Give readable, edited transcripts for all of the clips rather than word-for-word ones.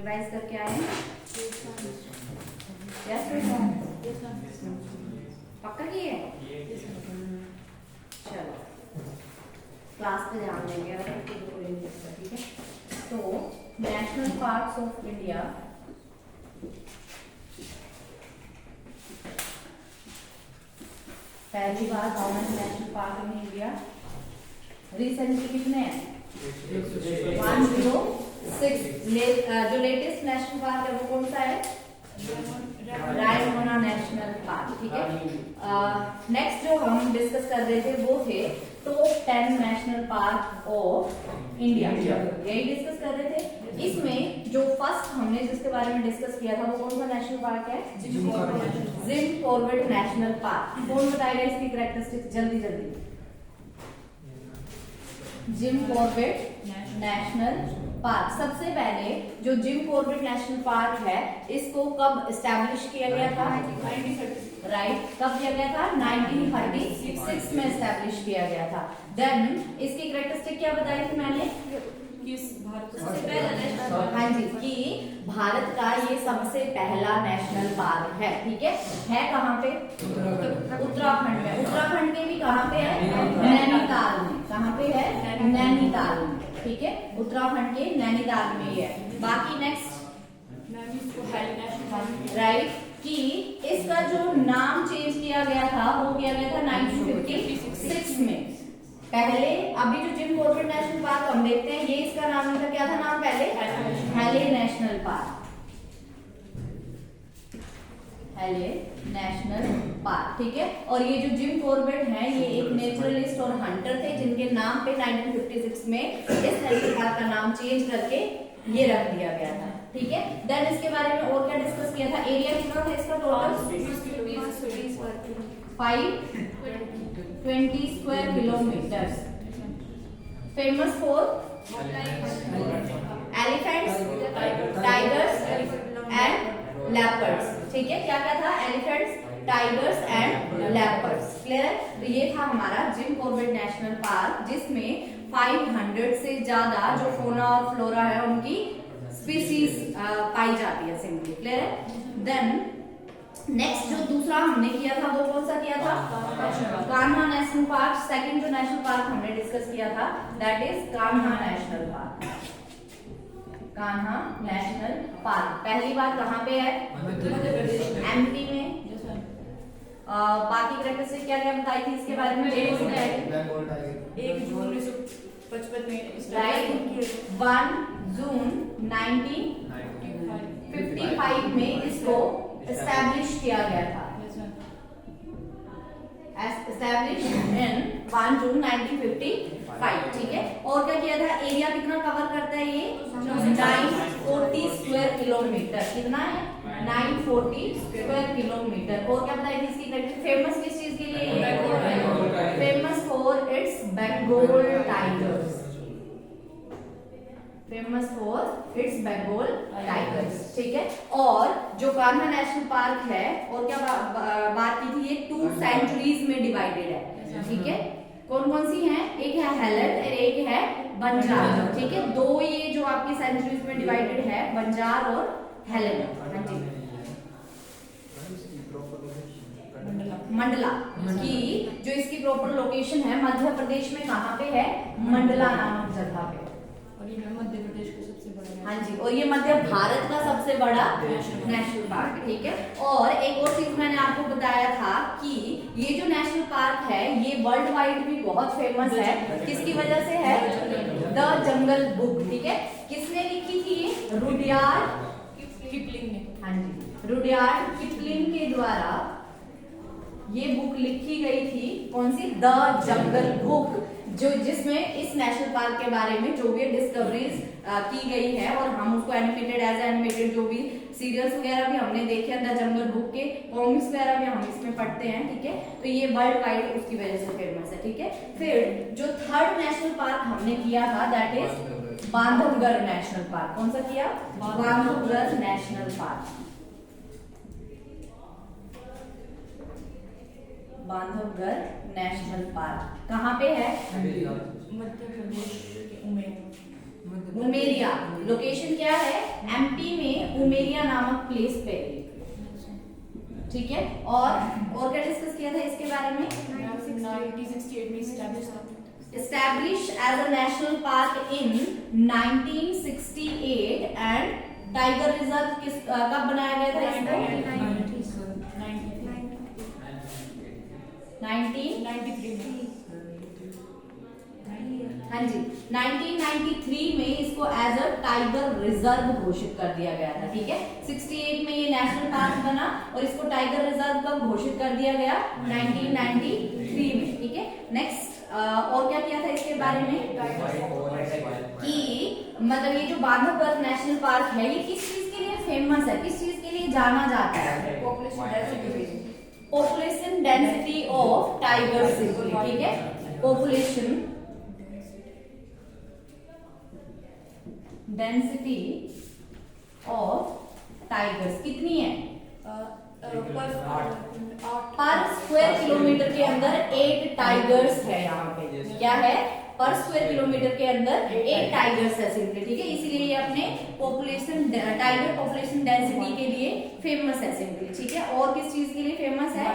Revise करके आए हैं? यस पक्का की है? चलो क्लास पे ध्यान देंगे अगर ठीक है। तो नेशनल पार्क्स ऑफ इंडिया पहली बार government national park in India recently कितने हैं? 106। जो लेटेस्ट नेशनल पार्क है वो कौन सा है? Raimona national Park. ठीक है। नेक्स्ट जो हम डिस्कस कर रहे थे वो थे top 10 national park of India, यही डिस्कस कर रहे थे। इसमें जो फर्स्ट हमने जिसके बारे में डिस्कस किया था वो कौन सा नेशनल पार्क है? Jim Corbett national park. कौन बताएगा इसकी कैरेक्टरिस्टिक्स? जल्दी जल्दी। Jim Corbett national park. सबसे पहले जो जिम कॉर्बेट नेशनल पार्क है इसको कब एस्टैब्लिश किया गया था? राइट, कब किया गया था? 1936 में एस्टैब्लिश किया गया था। देन इसकी कैरेक्टरिस्टिक क्या बताई थी मैंने? हाँ जी, कि भारत का ये सबसे पहला नेशनल पार्क है। ठीक है कहाँ पे? उत्तराखंड में। उत्तराखंड में भी कहाँ पे है? नैनीताल में। कहाँ पे है? नैनीताल में। ठीक है, उत्तराखंड के नैनीताल में ही है। बाकी नेक्स्ट राइट, कि इसका जो नाम चेंज किया गया था वो किया गया था 1956 में। पहले अभी जो जिम कॉर्बेट नेशनल पार्क हम देखते हैं ये इसका नाम था, क्या था नाम पहले? हैले नेशनल पार्क। हैले नेशनल पार्क। ठीक है, और ये जो जिम कॉर्बेट है ये एक नेचुरलिस्ट और हंटर थे जिनके नाम पे 1956 में इस नेशनल पार्क का नाम चेंज करके ये रख दिया गया था। ठीक है, देन इसके बारे में और क्या डिस्कस किया था? एरिया कितना था इसका total? 520 square kilometre. Famous for elephants, tigers and leopards. ठीक है, क्या क्या था? Elephants, tigers and leopards. Clear है? तो ये था हमारा जिम कॉर्बेट नेशनल पार्क जिसमें 500 से ज्यादा जो फोना और फ्लोरा है उनकी स्पीसीज पाई जाती है सिंपली। क्लियर है? देन नेक्स्ट जो दूसरा हमने किया था वो कौन सा किया था? Kanha national park. सेकंड जो नेशनल पार्क हमने डिस्कस किया था that is Kanha national park. Kanha national park पहली बार कहाँ पे है? एमपी में। बाकी कैरेक्टरिस्टिक क्या क्या बताई थी इसके बारे में? 1 जून 1955 में राइट, 1 जून 1955 में इसको एस्टैब्लिश किया गया था। एस्टैब्लिश इन 1 जून 1955। ठीक है, और क्या किया था? एरिया कितना कवर करता है ये? 940 स्क्वायर किलोमीटर। कितना है? 940 स्क्वायर किलोमीटर। और क्या बताई थी इसकी? फेमस किस चीज के लिए? Famous for its Bengal tigers. Famous for its Bengal tigers. ठीक है, और जो कान्हा नेशनल पार्क है और क्या बात की थी? ये 2 सेंचुरीज में डिवाइडेड है। ठीक है, कौन कौन सी हैं? एक है हेलन और एक है बंजार। ठीक है, दो ये जो आपकी सेंचुरीज में डिवाइडेड है, बंजार और हेलन। हाँ जी, मंडला की जो इसकी प्रॉपर लोकेशन है मध्य प्रदेश में कहाँ पे है? मंडला नामक जगह पे। और ये मध्य प्रदेश का सबसे बड़ा, हाँ जी, और ये मध्य भारत का सबसे बड़ा नेशनल पार्क। ठीक है, और एक और चीज मैंने आपको बताया था कि ये जो नेशनल पार्क है ये वर्ल्ड वाइड भी बहुत फेमस है। किसकी वजह से है? The jungle book. ठीक है, किसने लिखी थी ये? रुडयार्ड किपलिंग ने। हाँ जी, रुडयार्ड किपलिंग के द्वारा ये बुक लिखी गई थी। कौन सी? द जंगल बुक, जो जिसमें इस नेशनल पार्क के बारे में जो भी डिस्कवरीज की गई है और हम उसको एनिमेटेड एज एनिमेटेड जो भी सीरियल्स वगैरह भी हमने देखे हैं द जंगल बुक के, कॉमिक्स वगैरह भी हम इसमें पढ़ते हैं। ठीक है, तो ये वर्ल्ड वाइड उसकी वजह से फेमस है। ठीक है, फिर जो थर्ड नेशनल पार्क हमने किया था that is Bandhavgarh national park. कौन सा किया? Bandhavgarh national park. Bandhavgarh national park कहाँ पे है? मध्य प्रदेश के उमेरिया। उमेरिया। लोकेशन क्या है? एमपी में उमेरिया नामक प्लेस पे है, ठीक है। और क्या डिस्कस किया था इसके बारे में? 1968 में established as a national park in 1968 and tiger reserve किस कब बनाया गया था इसको? 1993 में। हाँ जी, 1993 में इसको एज अ टाइगर रिजर्व घोषित कर दिया गया था, ठीक है। 68 में ये नेशनल पार्क बना और इसको टाइगर रिजर्व कब घोषित कर दिया गया? 1993 में, ठीक है। नेक्स्ट और क्या किया था इसके बारे में कि मतलब ये जो बांधवगढ़ नेशनल पार्क है ये किस चीज के लिए फेमस है, किस चीज के लिए जाना जाता है? पॉपुलेशन डेंसिटी ऑफ टाइगर्स, ठीक है। पॉपुलेशन डेंसिटी ऑफ टाइगर्स कितनी है? पर स्क्वायर किलोमीटर के अंदर 8 टाइगर्स है। यहाँ पे क्या है? पर स्क्वायर किलोमीटर के अंदर 8 टाइगर्स है सिंपली, ठीक है। इसीलिए ये अपने पॉपुलेशन टाइगर पॉपुलेशन डेंसिटी के लिए फेमस है सिंपली, ठीक है। और किस चीज के लिए फेमस है?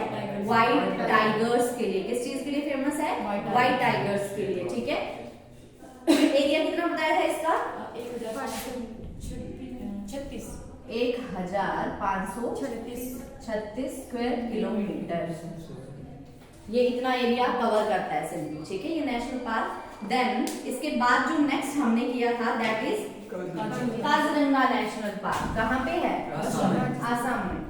व्हाइट टाइगर्स के लिए। किस चीज के लिए फेमस है? व्हाइट टाइगर्स के लिए, ठीक है। एरिया कितना बताया था इसका? 1536 स्क्वायर किलोमीटर, ये इतना एरिया कवर करता है सिंपली, ठीक है, ये नेशनल पार्क। देन इसके बाद जो नेक्स्ट हमने किया था that is Kaziranga national park. कहाँ पे है? आसाम में।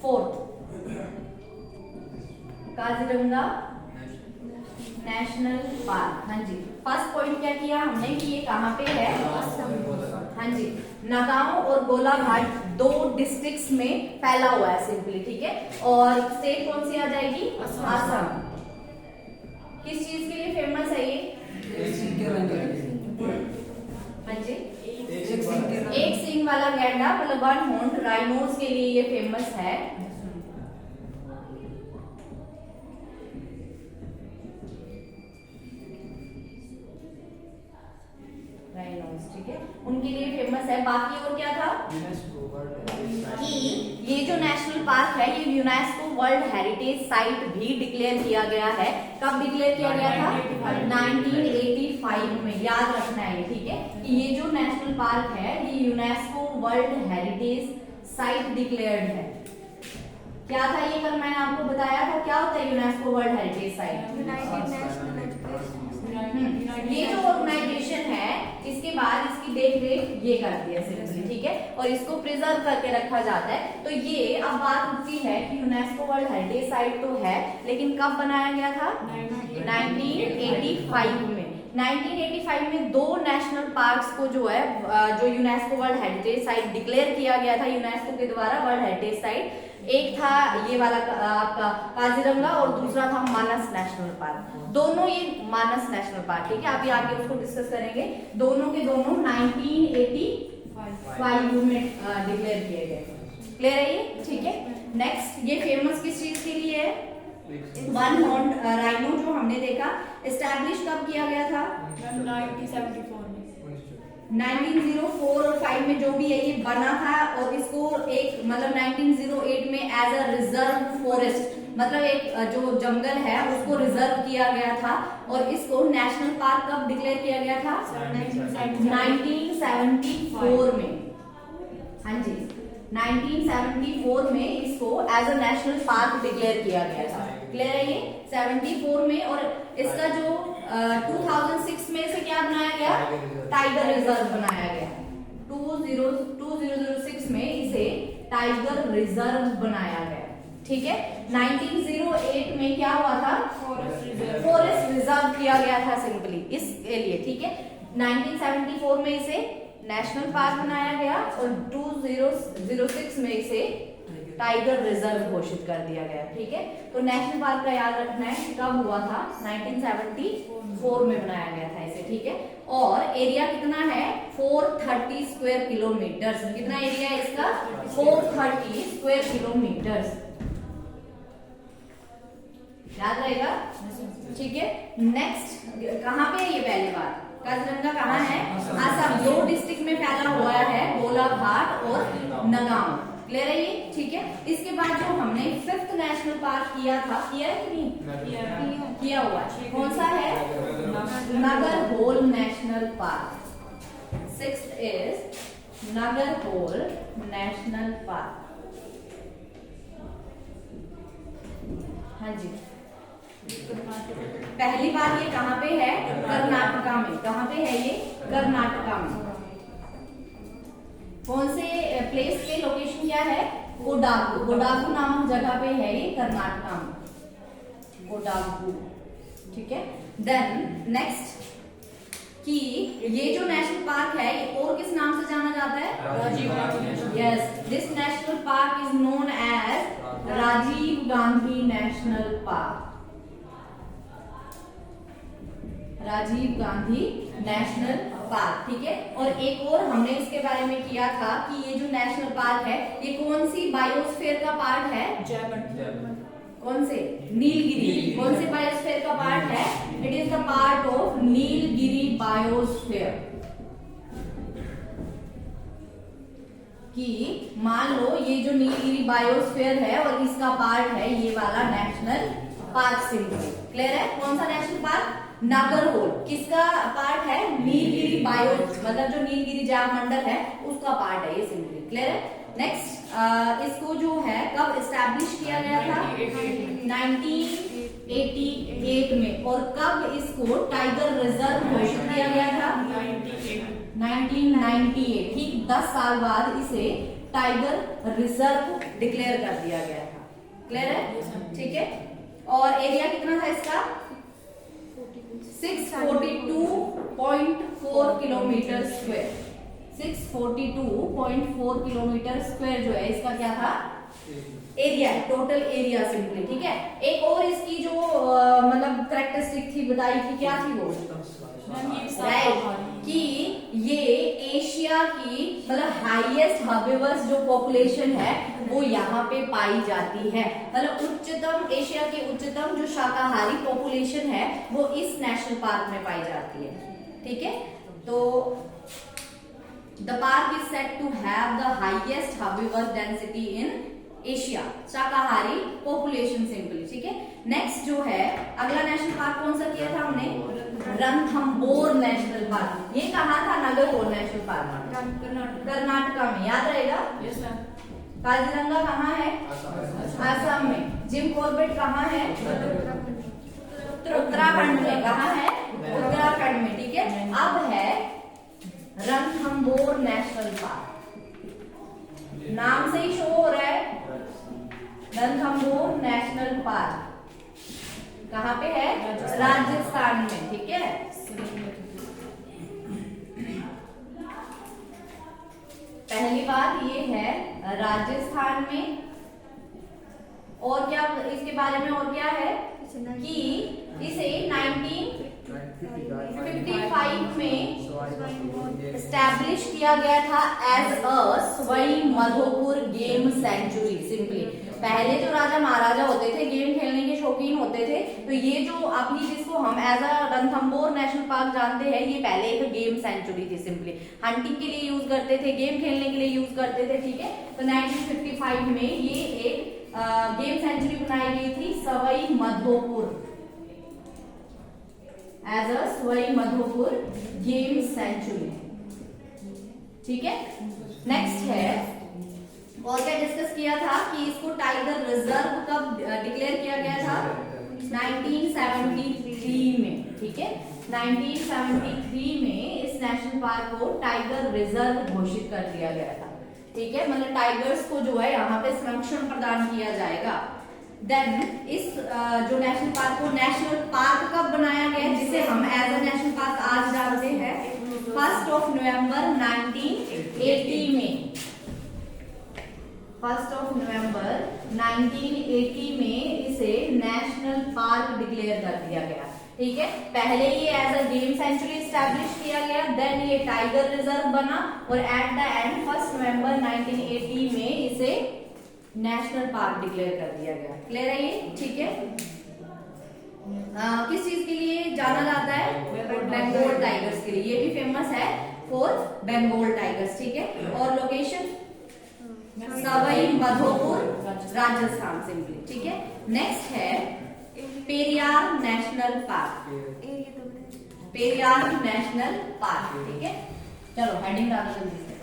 Fourth Kaziranga national park. हाँ जी, फर्स्ट पॉइंट क्या किया हमने कि ये कहाँ पे है? हाँ जी, नगांव और गोलाघाट 2 डिस्ट्रिक्ट्स में फैला हुआ है सिंपली, ठीक है। और स्टेट कौन सी आ जाएगी? आसाम। किस चीज के लिए फेमस है ये? हाँ जी, एक सींग वाला गैंडा मतलब 1 हॉर्न राइनोज के लिए ये फेमस है। ठीक है, उनके लिए फेमस है। बाकी और क्या था कि ये जो नेशनल पार्क है ये यूनेस्को वर्ल्ड हेरिटेज साइट भी डिक्लेयर किया गया है। कब डिक्लेयर किया गया था? 1985 में। याद रखना है, ठीक है, कि ये जो नेशनल पार्क है ये UNESCO world heritage site declared है। क्या था ये? कल मैंने आपको बताया था। क्या होता है यूनेस्को वर्ल्ड हेरिटेज साइट? ये जो ऑर्गेनाइजेशन है इसके बाद इसकी देख रेख ये करती है सिंपली, ठीक है, और इसको प्रिजर्व करके रखा जाता है। तो ये अब बात उठती है कि यूनेस्को वर्ल्ड हेरिटेज साइट तो है लेकिन कब बनाया गया था? 1985 में। 1985 में 2 नेशनल पार्क्स को जो है जो UNESCO world heritage site declare किया गया था यूनेस्को के द्वारा वर्ल्ड हेरिटेज साइट। एक था ये वाला आपका काजीरंगा और दूसरा था मानस नेशनल पार्क। दोनों ये मानस नेशनल पार्क, ठीक है, अभी आगे उसको डिस्कस करेंगे। दोनों के दोनों 1985 में डिक्लेयर किए गए। क्लियर है ये? ठीक है। नेक्स्ट ये फेमस किस चीज के लिए है? 1 हॉर्न राइनो जो हमने देखा। एस्टैब्लिश कब किया गया था? 1904 और 5 में जो भी है ये बना था और इसको एक मतलब 1908 में एज अ रिजर्व फॉरेस्ट मतलब एक जो जंगल है उसको रिजर्व किया गया था और इसको नेशनल पार्क कब डिक्लेयर किया गया था? 1974 में। हाँ जी, 1974 में इसको as a national park declare किया गया था। क्लियर है ये? 74 में। और इसका जो 2006 में इसे क्या बनाया गया? टाइगर रिजर्व बनाया गया। 2006 में इसे टाइगर रिजर्व बनाया गया, ठीक है। 1908 में क्या हुआ था? फॉरेस्ट रिजर्व किया गया था सिंपली इसके लिए, ठीक है। 1974 में इसे नेशनल पार्क बनाया गया और 2006 में इसे टाइगर रिजर्व घोषित कर दिया गया, ठीक है। तो नेशनल पार्क का याद रखना है कब हुआ था? 1974 में बनाया गया था इसे, ठीक है। और एरिया कितना है? 430 स्क्वायर किलोमीटर। कितना एरिया है इसका? 430 स्क्वायर किलोमीटर। याद रहेगा, ठीक है। नेक्स्ट कहाँ पे है ये पहली बार, काजीरंगा कहाँ है, असम। 2 डिस्ट्रिक्ट में फैला हुआ है, गोलाघाट और नगांव। क्लियर है ये, ठीक है। इसके बाद जो हमने 5th नेशनल पार्क किया था, किया है कि नहीं, किया हुआ है, कौन सा है, Nagarhole national park. 6th is Nagarhole national park. हाँ जी, पहली बार ये कहाँ पे है, कर्नाटका में। कहाँ पे है ये, कर्नाटका में। कौन से प्लेस पे, लोकेशन क्या है, कोडागु। कोडागु नामक जगह पे है ये, कर्नाटका में, कोडागु, ठीक है। देन नेक्स्ट कि ये जो नेशनल पार्क है ये और किस नाम से जाना जाता है, Rajiv Gandhi. Yes, this national park is known as Rajiv Gandhi National Park. Rajiv Gandhi National Park, ठीक है। और एक और हमने इसके बारे में किया था कि ये जो नेशनल पार्क है ये कौन सी बायोस्फीयर का पार्ट है, कौन से, नीलगिरी। कौन से बायोस्फीयर का पार्ट है, it is the part of Nilgiri biosphere. कि मान लो ये जो नीलगिरी बायोस्फीयर है और इसका पार्ट है ये वाला नेशनल पार्क सिंपली। क्लियर है, कौन सा नेशनल पार्क, नागरहोल। किसका पार्ट है, नीलगिरी बायो, मतलब जो नीलगिरी जैव मंडल है उसका पार्ट है ये सिंपली। क्लियर है। नेक्स्ट इसको जो है कब एस्टैब्लिश किया गया था, 1988 में। और कब इसको टाइगर रिजर्व घोषित किया गया था, 1998। ठीक 10 साल बाद इसे टाइगर रिजर्व डिक्लेयर कर दिया गया था। क्लियर है, ठीक है। और एरिया कितना था इसका, 642.4 किलोमीटर स्क्वायर। 642.4 किलोमीटर स्क्वायर जो है इसका क्या था, एरिया, टोटल एरिया सिंपली। ठीक है। एक और इसकी जो मतलब करेक्टरिस्टिक थी, बताई थी, क्या थी वो, राइट, कि ये एशिया की मतलब हाईएस्ट हर्बिवर्स जो पॉपुलेशन है वो यहाँ पे पाई जाती है। मतलब उच्चतम, एशिया की उच्चतम जो शाकाहारी पॉपुलेशन है वो इस नेशनल पार्क में पाई जाती है। ठीक है। तो the park is said to have the highest herbivore density in Asia, शाकाहारी पॉपुलेशन सिंपली। ठीक है। नेक्स्ट जो है अगला नेशनल पार्क कौन सा किया था हमने, रणथंबोर नेशनल पार्क। ये कहाँ था, नागरहोल नेशनल पार्क, कर्नाटका में, याद रहेगा। काजीरंगा कहाँ है, असम में। जिम कॉर्बेट कहाँ है, उत्तराखंड में। कहाँ है, उत्तराखंड में। ठीक है। अब है रणथंबोर नेशनल पार्क, नाम से ही शो हो रहा है, रणथंबोर नेशनल पार्क कहाँ पे है, राजस्थान में। ठीक है। पहली बात ये है राजस्थान में। और क्या इसके बारे में और क्या है कि इसे 1955 में एस्टैब्लिश किया गया था as a Sawai Madhopur game sanctuary simply. पहले जो राजा महाराजा होते थे गेम खेलने के शौकीन होते थे, तो ये जो अभी जिसको हम as a Ranthambore National Park जानते हैं ये पहले एक गेम सेंचुरी थी सिंपली। हंटिंग के लिए यूज करते थे, गेम खेलने के लिए यूज करते थे। ठीक है। तो 1955 में ये एक गेम सेंचुरी बनाई गई थी Sawai Madhopur, as a Sawai Madhopur game sanctuary. ठीक है। नेक्स्ट है और क्या डिस्कस किया था कि इसको टाइगर रिजर्व कब डिक्लेयर किया गया था, 1973 में। ठीक है। 1973 में इस नेशनल पार्क को टाइगर रिजर्व घोषित कर दिया गया था। ठीक है। मतलब टाइगर्स को जो है यहाँ पे संरक्षण प्रदान किया जाएगा। देन इस जो नेशनल पार्क को नेशनल पार्क कब बनाया गया, जिसे हम एज अ नेशनल पार्क आज जानते हैं, 1 नवंबर 1980 में। 1 नवंबर 1980 में इसे नेशनल पार्क डिक्लेयर कर दिया गया। ठीक है। पहले ये as a game sanctuary establish किया गया, देन ये टाइगर रिजर्व बना और एट द एंड 1 नवंबर 1980 में इसे नेशनल पार्क डिक्लेयर कर दिया गया। क्लियर है ये। ठीक है। किस चीज के लिए जाना जाता है? बंगाल टाइगर्स के लिए। ये भी फेमस है फॉर बंगाल टाइगर्स, ठीक है। और लोकेशन सवाई माधोपुर, राजस्थान सिंपली, ठीक है। नेक्स्ट है Periyar national park. Periyar national Park, ठीक है। चलो हेडिंग डालो जल्दी से।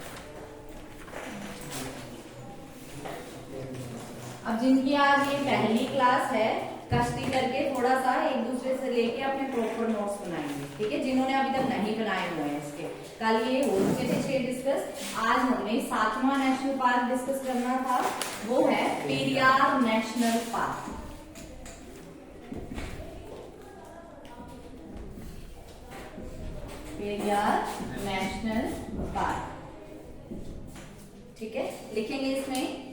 अब जिनकी आज ये पहली क्लास है, कष्टी करके थोड़ा सा एक दूसरे से लेके अपने प्रॉपर नोट्स बनाएंगे, ठीक है। जिन्होंने अभी तक नहीं बनाए हुए हैं इसके, कल ये हो चुके थे 6 डिस्कस। आज हमने 7वां नेशनल पार्क डिस्कस करना था, वो है Periyar national park. Periyar national Park, ठीक है, लिखेंगे इसमें।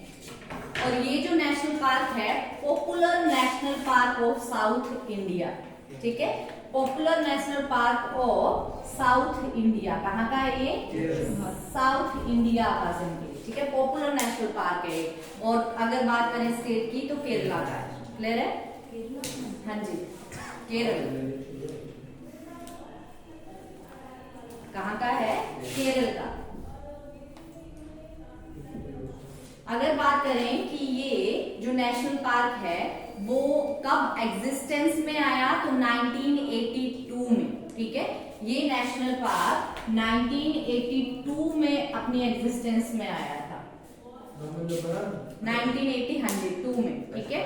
और ये जो नेशनल पार्क है, popular national park of south India, ठीक है। Popular national park of south India, कहाँ का है ये? साउथ इंडिया का सिंपली, ठीक है। पॉपुलर नेशनल पार्क है। और अगर बात करें स्टेट की तो केरला का है। क्लियर है? हाँ जी, केरल। कहाँ का है? केरल का। अगर बात करें कि ये जो नेशनल पार्क है वो कब एग्जिस्टेंस में आया, तो 1982 में, ठीक है। ये नेशनल पार्क 1982 में अपनी एग्जिस्टेंस में आया था, 1982 में, ठीक है।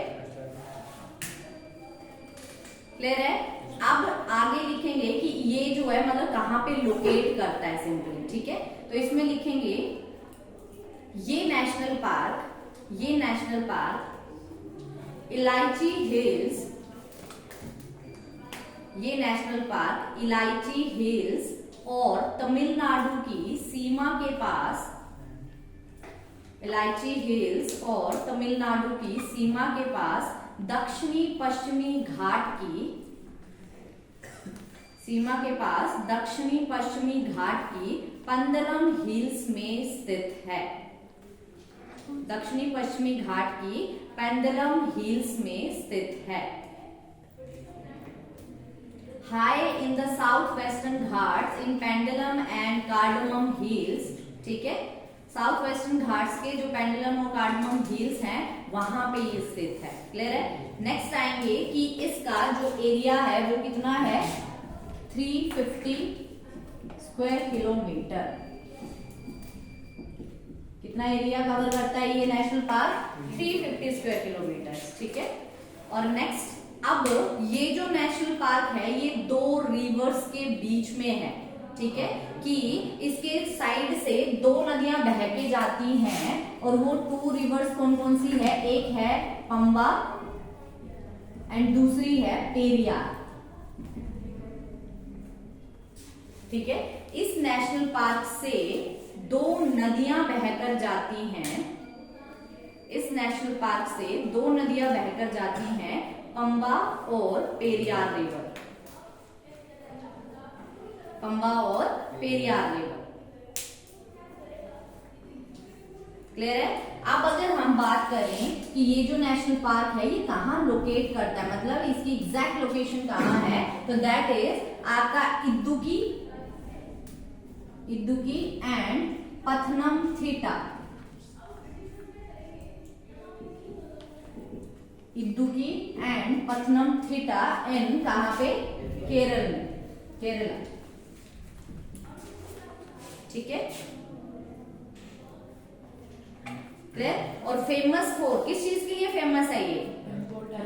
क्लियर है? अब आगे लिखेंगे कि ये जो है मतलब कहाँ पे लोकेट करता है सिंपली, ठीक है। तो इसमें लिखेंगे ये नेशनल पार्क इलायची हिल्स, ये नेशनल पार्क इलायची हिल्स और तमिलनाडु की सीमा के पास, इलायची हिल्स और तमिलनाडु की सीमा के पास दक्षिणी पश्चिमी घाट की, सीमा के पास दक्षिणी पश्चिमी घाट की पेंडुलम हिल्स में स्थित है। दक्षिणी पश्चिमी घाट की पेंडुलम हिल्स में स्थित है। High in the south western Ghats in pendulum and cardamom hills, ठीक है। साउथ वेस्टर्न घाट्स के जो पेंडुलम और कार्डमम हिल्स हैं वहां पे ये स्थित है। क्लियर है? नेक्स्ट आएंगे कि इसका जो एरिया है वो कितना है, 350 स्क्वायर किलोमीटर। कितना एरिया कवर करता है ये नेशनल पार्क? 350 स्क्वायर किलोमीटर, ठीक है। और नेक्स्ट, अब ये जो नेशनल पार्क है ये 2 रिवर्स के बीच में है, ठीक है। कि इसके साइड से 2 नदियां बह के जाती हैं और वो 2 रिवर्स कौन कौन सी है? एक है पंबा एंड दूसरी है पेरियार, ठीक है। इस नेशनल पार्क से 2 नदियां बहकर जाती हैं, इस नेशनल पार्क से 2 नदियां बहकर जाती हैं, पंबा और पेरियार रिवर, पंबा और पेरियार रिवर। क्लियर है? अब अगर हम बात करें कि ये जो नेशनल पार्क है ये कहाँ लोकेट करता है, मतलब इसकी एग्जैक्ट लोकेशन कहाँ है, तो दैट इज आपका इदुक्की एंड पथनमथिट्टा, इदुक्की एंड पथनमथिट्टा इन कहाँ पे? केरल में, केरला, ठीक है। क्लियर? और फेमस फॉर किस चीज के लिए फेमस है ये?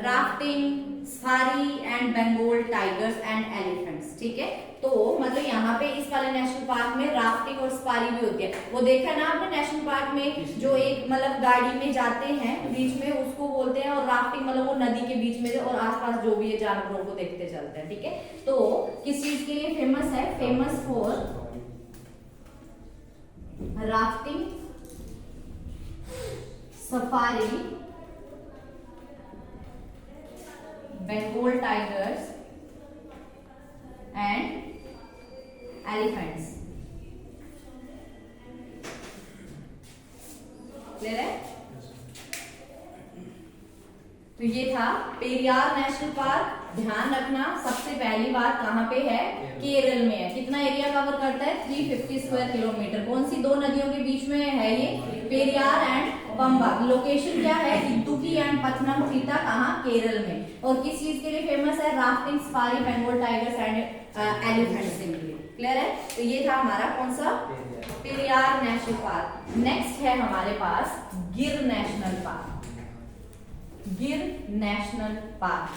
Rafting, safari and Bengal tigers and elephants, ठीक है। तो मतलब यहाँ पे इस वाले नेशनल पार्क में राफ्टिंग और सफारी भी होती है। वो देखा ना आपने नेशनल पार्क में जो एक मतलब गाड़ी में जाते हैं बीच में, उसको बोलते हैं, और राफ्टिंग मतलब वो नदी के बीच में और आसपास जो भी है जानवरों को देखते चलते हैं, ठीक है। तो किस चीज के लिए फेमस है? Famous for rafting, safari, Bengal tigers and elephants. Clear है? तो ये था पेरियार नेशनल पार्क ध्यान रखना, सबसे पहली बात कहाँ पे है, केरल में है। कितना एरिया कवर करता है, 350 स्क्वायर किलोमीटर। कौन सी दो नदियों के बीच में है ये, पेरियार एंड पंबा। लोकेशन क्या है, इदुक्की एंड पथनमथिट्टा, कहाँ, केरल में। और किस चीज के लिए फेमस है, rafting, safari, Bengal tigers and elephants के लिए। क्लियर है, तो ये था हमारा कौन सा, पेरियार नेशनल पार्क। नेक्स्ट है हमारे पास गिर नेशनल पार्क। गिर नेशनल पार्क,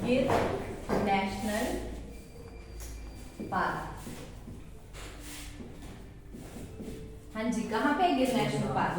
गिर नेशनल पार्क। हाँ जी, कहाँ पे गिर नेशनल पार्क,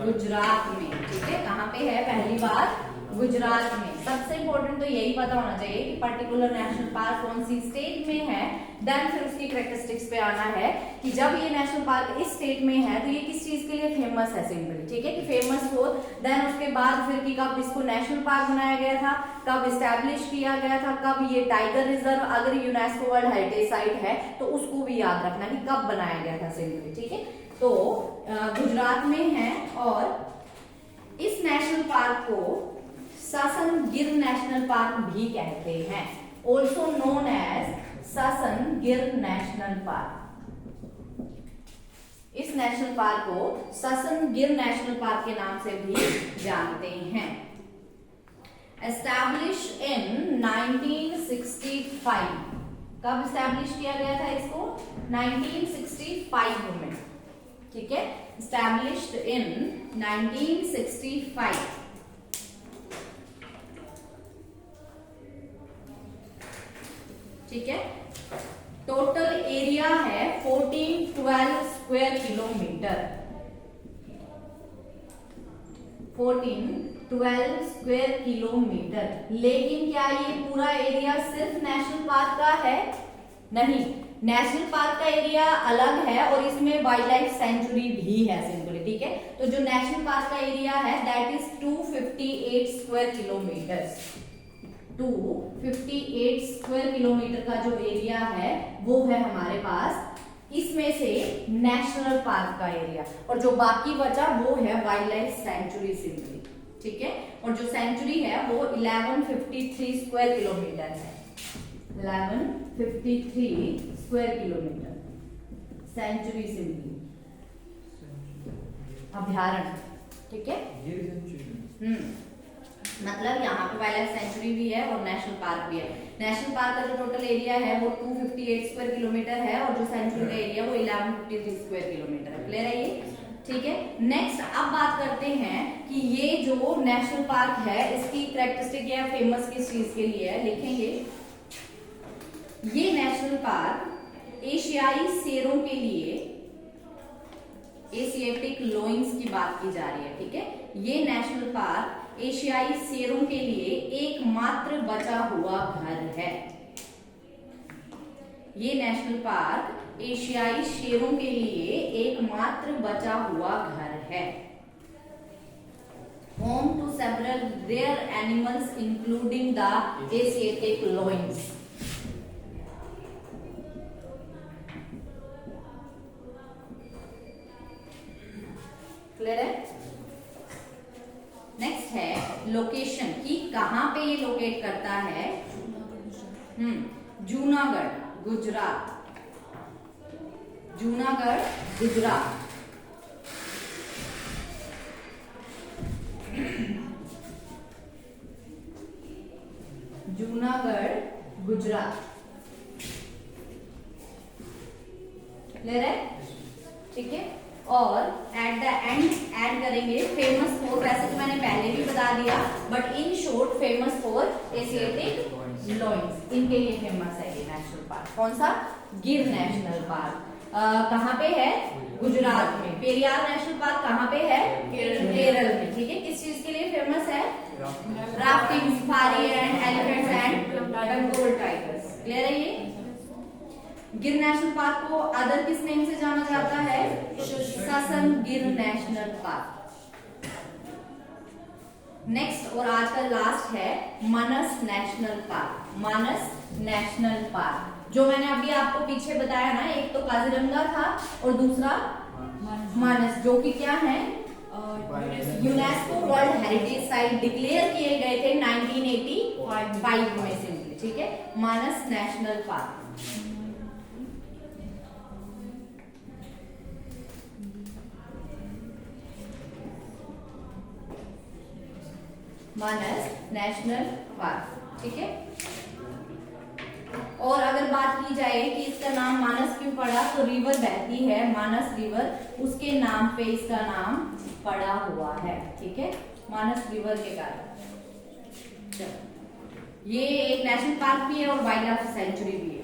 गुजरात में। ठीक है, कहाँ पे है, पहली बात गुजरात में। सबसे इंपॉर्टेंट तो यही पता होना चाहिए कि पर्टिकुलर नेशनल पार्क कौन सी स्टेट में है। देन फिर उसकी कैरेक्टरिस्टिक्स पे आना है कि जब ये नेशनल पार्क इस स्टेट में है तो ये किस चीज के लिए फेमस है, सिंपली। ठीक है, कि फेमस हो। देन उसके बाद फिर कि कब इसको नेशनल पार्क बनाया गया था, कब इस्टेब्लिश किया गया था, कब ये टाइगर रिजर्व, अगर यूनेस्को वर्ल्ड हेरिटेज साइट है तो उसको भी याद रखना कि कब बनाया गया था, सिंपली। ठीक है, तो गुजरात में है। और इस नेशनल पार्क को ससन गिर नेशनल पार्क भी कहते हैं, ऑल्सो नोन एज ससन गिर नेशनल पार्क। इस नेशनल पार्क को ससन गिर नेशनल पार्क के नाम से भी जानते हैं। एस्टैब्लिश इन 1965, कब एस्टैब्लिश किया गया था इसको, 1965 में। ठीक है, एस्टैब्लिश्ड इन 1965। ठीक है, टोटल एरिया है 1412 स्क्वायर किलोमीटर। 1412 square kilometre. लेकिन क्या ये पूरा एरिया सिर्फ नेशनल पार्क का है, नहीं। नेशनल पार्क का एरिया अलग है और इसमें वाइल्ड लाइफ सेंचुरी भी है, सिंपली। ठीक है, तो जो नेशनल पार्क का एरिया है that is 258 square kilometre. 258 square kilometre का जो एरिया है वो है हमारे पास, इसमें से नेशनल पार्क का एरिया, और जो बाकी बचा वो है वाइल्ड लाइफ सेंचुरी, सिंपली। ठीक है, और जो सेंचुरी है वो 1153 स्क्वायर किलोमीटर है। 1153 स्क्वायर किलोमीटर सेंचुरी, सिंपली अभ्यारण्य। ठीक है, मतलब यहाँ पे वाइल्ड लाइफ सेंचुरी भी है और नेशनल पार्क भी है। नेशनल पार्क का जो टोटल एरिया है वो 258 स्क्वायर किलोमीटर है और जो सेंचुरी का एरिया वो 1153 स्क्वायर किलोमीटर है। क्लियर है ये? ठीक है, नेक्स्ट अब बात करते हैं कि ये जो नेशनल पार्क है इसकी कैरेक्टरिस्टिक या फेमस किस चीज के लिए है, लिखेंगे। ये नेशनल पार्क एशियाई शेरों के लिए, एशियाटिक लोइंस की बात की जा रही है। ठीक है, ये नेशनल पार्क एशियाई शेरों के लिए एकमात्र बचा हुआ घर है। ये नेशनल पार्क एशियाई शेरों के लिए एकमात्र बचा हुआ घर है। Home to several rare animals including the Asiatic lions. Clear है? नेक्स्ट है लोकेशन, कि कहां पे ये लोकेट करता है। जूनागढ़, गुजरात। जूनागढ़, गुजरात। जूनागढ़, गुजरात। क्लियर है? ठीक है, और एट द एंड ऐड करेंगे फेमस फॉर, वैसे तो मैंने पहले भी बता दिया, but in short famous for Asiatic lions, इनके लिए फेमस है ये नेशनल पार्क। कौन सा? गिर नेशनल पार्क। कहाँ पे है? गुजरात में। पेरियार नेशनल पार्क कहाँ पे है? केरल में। ठीक है, किस चीज के लिए फेमस है? Rafting, safari and elephants and Bengal tigers. Clear है ये? गिर नेशनल पार्क को अदर किस नेम से जाना जाता है? ससन गिर नेशनल पार्क। नेक्स्ट और आज का लास्ट है मानस नेशनल पार्क। मानस नेशनल पार्क, जो मैंने अभी आपको पीछे बताया ना, एक तो काजीरंगा था और दूसरा मानस, जो कि क्या है? UNESCO world heritage site declare किए गए थे 1985 में सिंपली, ठीक है। मानस नेशनल पार्क, मानस नेशनल पार्क, ठीक है। और अगर बात की जाए कि इसका नाम मानस क्यों पड़ा, तो रिवर बहती है मानस रिवर, उसके नाम पे इसका नाम पड़ा हुआ है, ठीक है, मानस रिवर के कारण। ये एक नेशनल पार्क भी है और वाइल्ड लाइफ सेंचुरी भी है।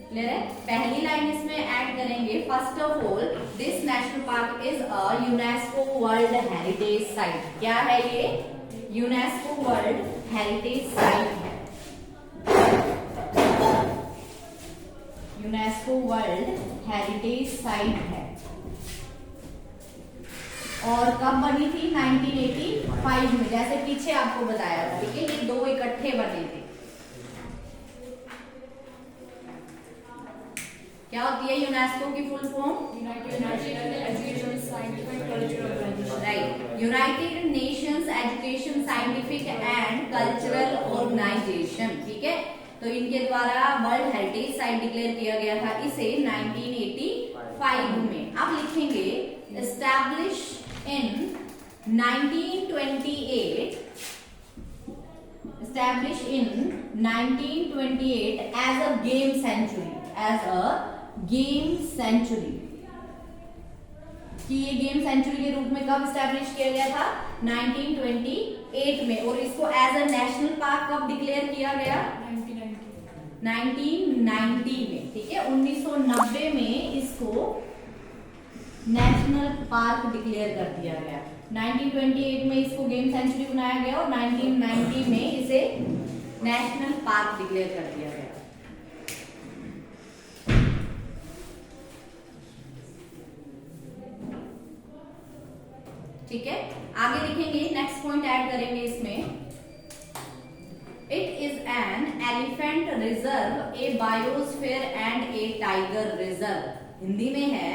क्लियर है। पहली लाइन इसमें ऐड करेंगे, first of all this national park is a UNESCO world heritage site. क्या है ये? यूनेस्को वर्ल्ड हेरिटेज साइट है, यूनेस्को वर्ल्ड हेरिटेज साइट है। और कब बनी थी? 1985 में, जैसे पीछे आपको बताया था, ठीक है। ये दो इकट्ठे बने थे। क्या होती है यूनेस्को की full form? Right, United Nations Education Scientific and Cultural Organization, ठीक है। तो इनके द्वारा वर्ल्ड हेरिटेज साइट डिक्लेयर किया गया था इसे 1985 में। अब लिखेंगे establish in 1928, established in 1928 as a game sanctuary, as a game sanctuary। कि ये गेम सेंचुरी के रूप में कब स्टैब्लिश किया गया था? 1928 में। और इसको एज अ नेशनल पार्क कब डिक्लेयर किया गया? 1990 में, ठीक है। 1990 में इसको नेशनल पार्क डिक्लेयर कर दिया गया। 1928 में इसको गेम सेंचुरी बनाया गया और 1990 में इसे नेशनल पार्क डिक्लेयर कर दिया गया। ठीक है, आगे लिखेंगे, नेक्स्ट पॉइंट ऐड करेंगे इसमें। It is an elephant reserve, A biosphere and A tiger reserve. Hindi में है,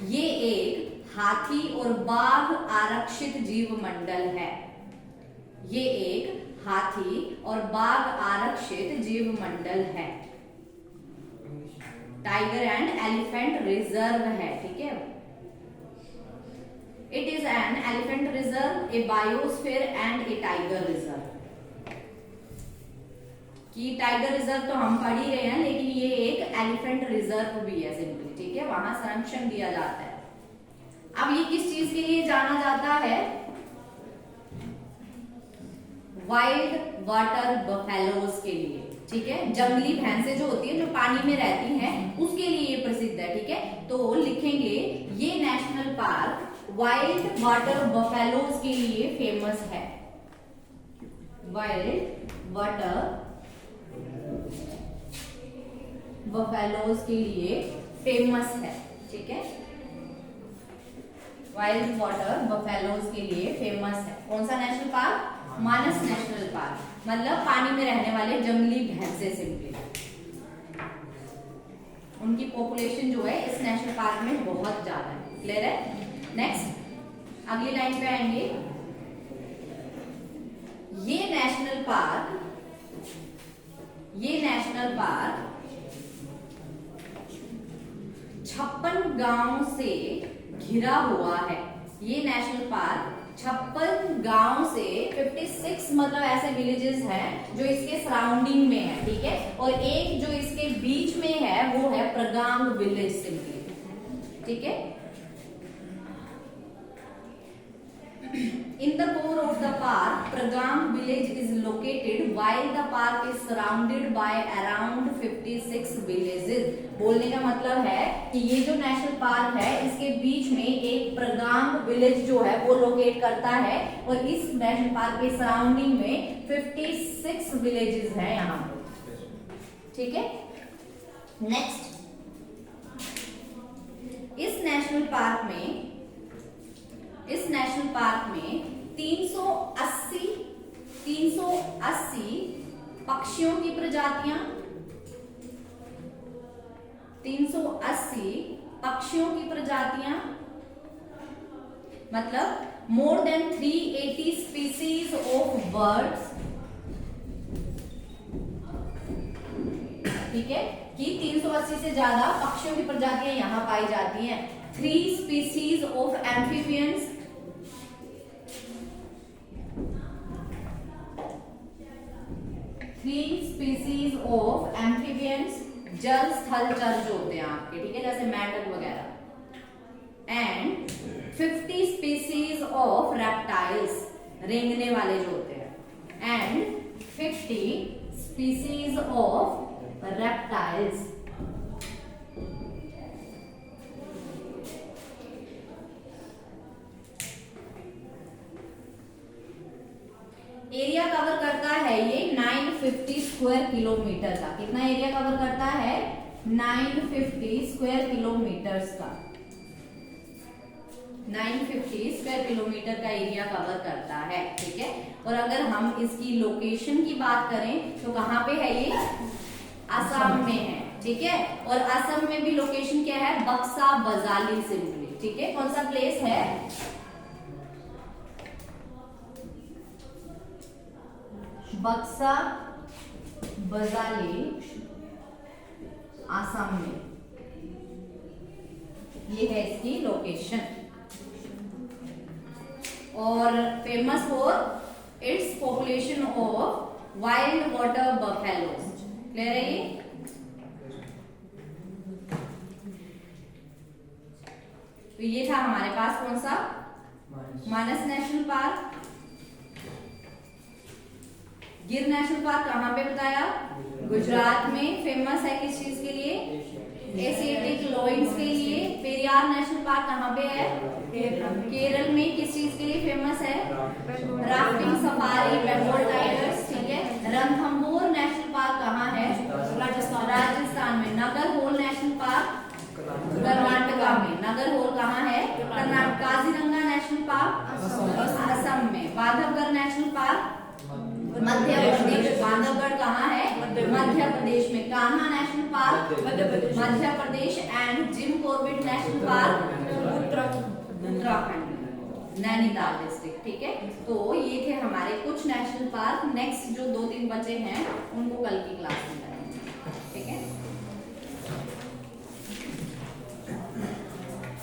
ये एक हाथी और बाघ आरक्षित जीव मंडल है। ये एक हाथी और बाघ आरक्षित जीव मंडल है, टाइगर एंड एलिफेंट रिजर्व है, ठीक है। It is an elephant reserve, A biosphere and A tiger reserve. कि टाइगर रिजर्व तो हम पढ़ ही रहे हैं, लेकिन ये एक एलिफेंट रिजर्व भी है सिंपली, ठीक है। वहां संरक्षण दिया जाता है। अब ये किस चीज के लिए जाना जाता है? वाइल्ड वाटर बफेलोज के लिए, ठीक है। जंगली भैंसें जो होती है, जो पानी में रहती हैं, उसके लिए ये प्रसिद्ध है, ठीक है। तो लिखेंगे, ये national park wild water buffaloes के लिए फेमस है। वाइल्ड वाटर बफेलोज के लिए फेमस है, ठीक है। वाइल्ड वाटर बफेलोज के लिए फेमस है। कौन सा नेशनल पार्क? मानस नेशनल पार्क, मतलब पानी में रहने वाले जंगली भैंसे सिंपली। उनकी पॉपुलेशन जो है इस नेशनल पार्क में बहुत ज्यादा है। क्लियर है। नेक्स्ट अगली लाइन पे आएंगे। ये नेशनल पार्क 56 गांव से घिरा हुआ है। ये नेशनल पार्क 56 गांव से 56 मतलब ऐसे विलेजेस हैं जो इसके सराउंडिंग में है, ठीक है। और एक जो इसके बीच में है वो है प्रगांग विलेज सिंपली, ठीक है। In the core of the park, Pragang village is located, while the park is surrounded by around 56 villages. बोलने का मतलब है कि ये जो नेशनल पार्क है, इसके बीच में एक प्रगांग विलेज जो है वो लोकेट करता है, और इस नेशनल पार्क के सराउंडिंग में 56 विलेजेस हैं यहाँ पे, ठीक है। नेक्स्ट, इस नेशनल पार्क में 380 पक्षियों की प्रजातियां, 380 पक्षियों की प्रजातियां, मतलब more than 380 species of birds, ठीक है, कि 380 से ज्यादा पक्षियों की प्रजातियां यहाँ पाई जाती हैं। 3 species of amphibians, 3 species of amphibians, जल स्थल चर जो होते हैं आपके, ठीक है, जैसे मैमल वगैरह, एंड 50 स्पीसीज ऑफ रेप्टाइल्स, रेंगने वाले जो होते हैं, and 50 species of reptiles. Area cover करता है ये 950 स्क्वायर किलोमीटर का। कितना एरिया कवर करता है? 950 स्क्वायर किलोमीटर्स का। 950 स्क्वायर किलोमीटर का एरिया कवर करता है, ठीक है। और अगर हम इसकी लोकेशन की बात करें तो कहाँ पे है ये? असम में है, ठीक है। और असम में भी लोकेशन क्या है? बक्सा बजाली से मिली, ठीक है। कौन सा प्लेस है? बक्सा बजाली, असम में, ये है इसकी लोकेशन। और famous for its population of wild water buffaloes. Clear है ये? तो ये था हमारे पास कौन सा? मानस नेशनल पार्क। गिर नेशनल पार्क कहाँ पे बताया? गुजरात में। फेमस है किस चीज के लिए? एशियाटिक लॉयंस के लिए। पेरियार नेशनल पार्क कहाँ पे है? केरल में। किस चीज के लिए फेमस है? राफ्टिंग, सफारी, बंगाल टाइगर्स, ठीक है। रणथंभौर नेशनल पार्क कहाँ है? राजस्थान में। नागरहोल नेशनल पार्क कर्नाटका में। नागरहोल कहाँ है? कर्नाटक। काजीरंगा नेशनल पार्क असम में। Bandhavgarh national park Madhya Pradesh. बांधवगढ़ कहाँ है? मध्य प्रदेश में। Kanha national park Madhya Pradesh. And Jim Corbett national park Uttarakhand, Nainital district, ठीक है। तो ये थे हमारे कुछ नेशनल पार्क। नेक्स्ट जो 2-3 बचे हैं उनको कल की क्लास में करेंगे, ठीक है।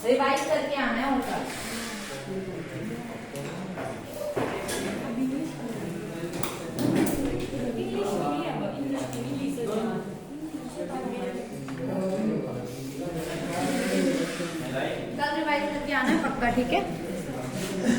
रिवाइज करके आना है उनका।